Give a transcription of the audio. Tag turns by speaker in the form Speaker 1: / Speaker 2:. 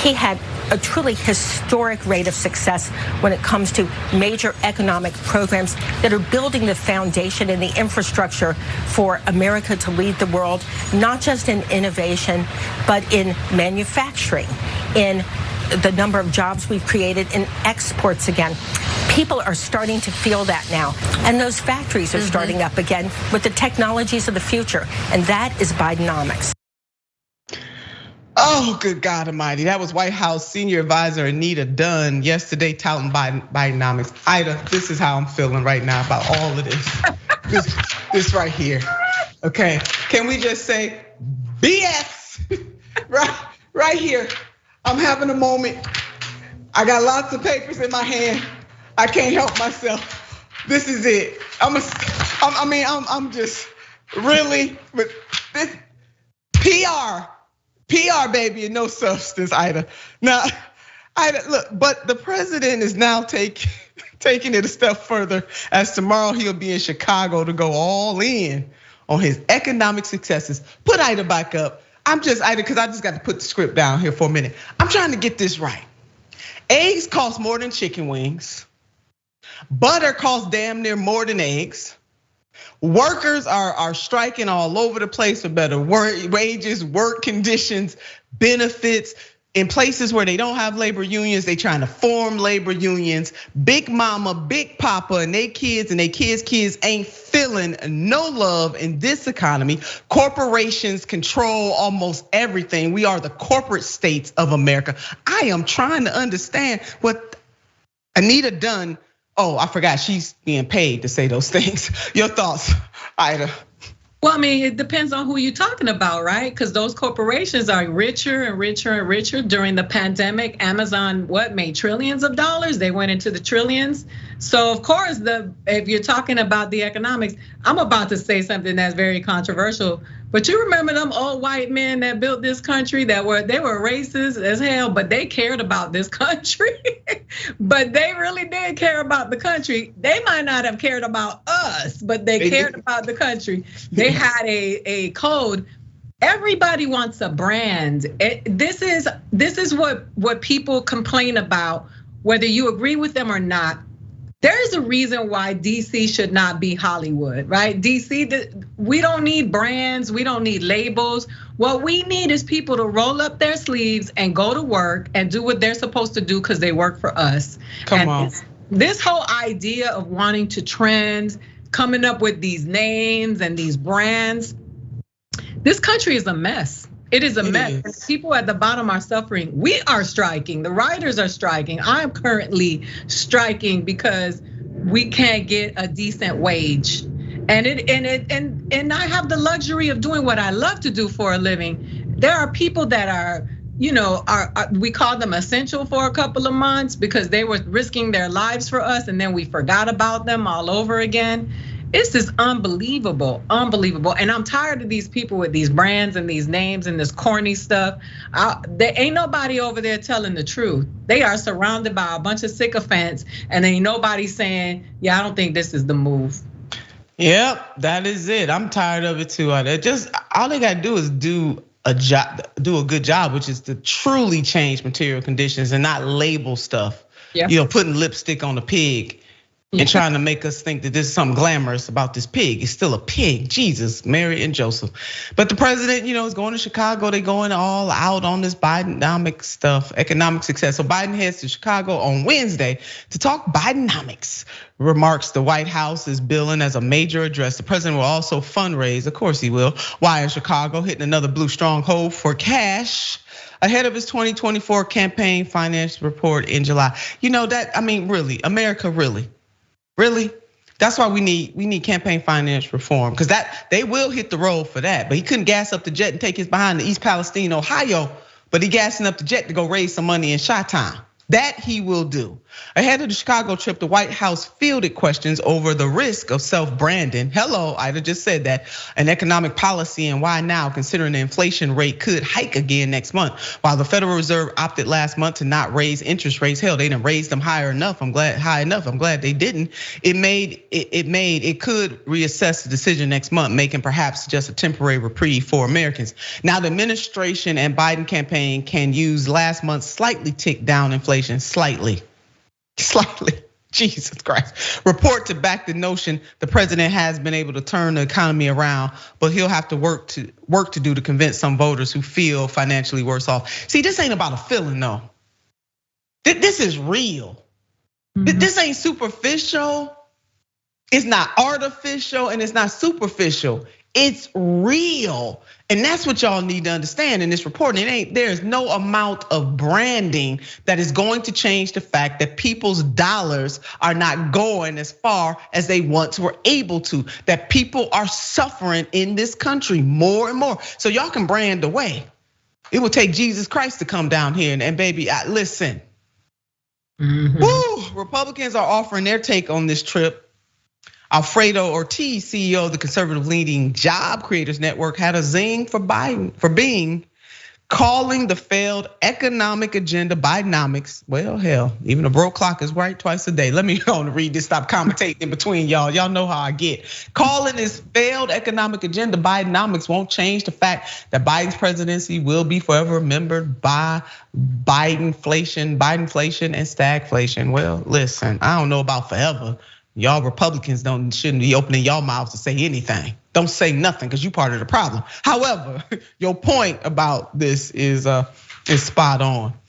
Speaker 1: he had a truly historic rate of success when it comes to major economic programs that are building the foundation and the infrastructure for America to lead the world, not just in innovation, but in manufacturing, in the number of jobs we've created, in exports again. People are starting to feel that now. And those factories are starting up again with the technologies of the future. And that is Bidenomics.
Speaker 2: Oh, good God Almighty. That was White House Senior Advisor Anita Dunn yesterday touting Bidenomics. Ida, this is how I'm feeling right now about all of this. This right here. Okay, can we just say BS? Right here. I'm having a moment. I got lots of papers in my hand. I can't help myself. This is it. I'm just really, but this PR baby and no substance, Ida. Now, Ida, look, but the president is now taking it a step further, as tomorrow he'll be in Chicago to go all in on his economic successes. Put Ida back up. Ida, because I just got to put the script down here for a minute. I'm trying to get this right. Eggs cost more than chicken wings. Butter costs damn near more than eggs. Workers are striking all over the place for better wages, work conditions, benefits. In places where they don't have labor unions, they trying to form labor unions. Big mama, big papa, and they kids kids ain't feeling no love in this economy. Corporations control almost everything. We are the corporate states of America. I am trying to understand what Anita Dunn, oh, I forgot she's being paid to say those things. Your thoughts, Ida?
Speaker 3: Well, I mean, it depends on who you're talking about, right? Because those corporations are richer and richer and richer. During the pandemic, Amazon, made trillions of dollars? They went into the trillions. So of course, if you're talking about the economics, I'm about to say something that's very controversial. But you remember them old white men that built this country they were racist as hell, but they cared about this country. But they really did care about the country. They might not have cared about us, but they cared about the country. They had a code. Everybody wants a brand. This is what people complain about, whether you agree with them or not. There's a reason why DC should not be Hollywood, right? DC, we don't need brands, we don't need labels. What we need is people to roll up their sleeves and go to work and do what they're supposed to do because they work for us.
Speaker 2: Come on.
Speaker 3: This whole idea of wanting to trend, coming up with these names and these brands, this country is a mess. It is a mess. People at the bottom are suffering. We are striking. The writers are striking. I'm currently striking because we can't get a decent wage. And I have the luxury of doing what I love to do for a living. There are people that are, we call them essential for a couple of months because they were risking their lives for us, and then we forgot about them all over again. It's just unbelievable, unbelievable. And I'm tired of these people with these brands and these names and this corny stuff. There ain't nobody over there telling the truth. They are surrounded by a bunch of sycophants, and ain't nobody saying, yeah, I don't think this is the move.
Speaker 2: Yep, that is it. I'm tired of it too. Just all they gotta do is do a good job, which is to truly change material conditions and not label stuff. Yeah. Putting lipstick on a pig. And trying to make us think that there's something glamorous about this pig. It's still a pig, Jesus, Mary and Joseph. But the president, is going to Chicago. They going all out on this Bidenomics stuff, economic success. So Biden heads to Chicago on Wednesday to talk Bidenomics. Remarks the White House is billing as a major address. The president will also fundraise, of course he will, while in Chicago, hitting another blue stronghold for cash ahead of his 2024 campaign finance report in July. Really, America, Really? That's why we need campaign finance reform, because they will hit the road for that. But he couldn't gas up the jet and take his behind to East Palestine, Ohio. But he gassing up the jet to go raise some money in Chi-Town. That he will do. Ahead of the Chicago trip, the White House fielded questions over the risk of self-branding. Hello, Ida just said that. An economic policy and why now, considering the inflation rate could hike again next month. While the Federal Reserve opted last month to not raise interest rates, hell, they didn't raise them high enough. I'm glad they didn't. It could reassess the decision next month, making perhaps just a temporary reprieve for Americans. Now, the administration and Biden campaign can use last month's slightly ticked down inflation. Slightly, Jesus Christ. Report to back the notion the president has been able to turn the economy around, but he'll have to work to do to convince some voters who feel financially worse off. See, this ain't about a feeling though. This is real. This ain't superficial. It's not artificial and it's not superficial. It's real. And that's what y'all need to understand in this report. There's no amount of branding that is going to change the fact that people's dollars are not going as far as they once were able to. That people are suffering in this country more and more. So y'all can brand away. It will take Jesus Christ to come down here and baby, listen. Woo, Republicans are offering their take on this trip. Alfredo Ortiz, CEO of the conservative-leaning Job Creators Network, had a zing for Biden for being calling the failed economic agenda Bidenomics. Well, hell, even a broke clock is right twice a day. Let me go and read this. Stop commentating in between y'all. Y'all know how I get. Calling this failed economic agenda Bidenomics won't change the fact that Biden's presidency will be forever remembered by Bidenflation and stagflation. Well, listen, I don't know about forever. Y'all Republicans shouldn't be opening y'all mouths to say anything. Don't say nothing because you part of the problem. However, your point about this is spot on.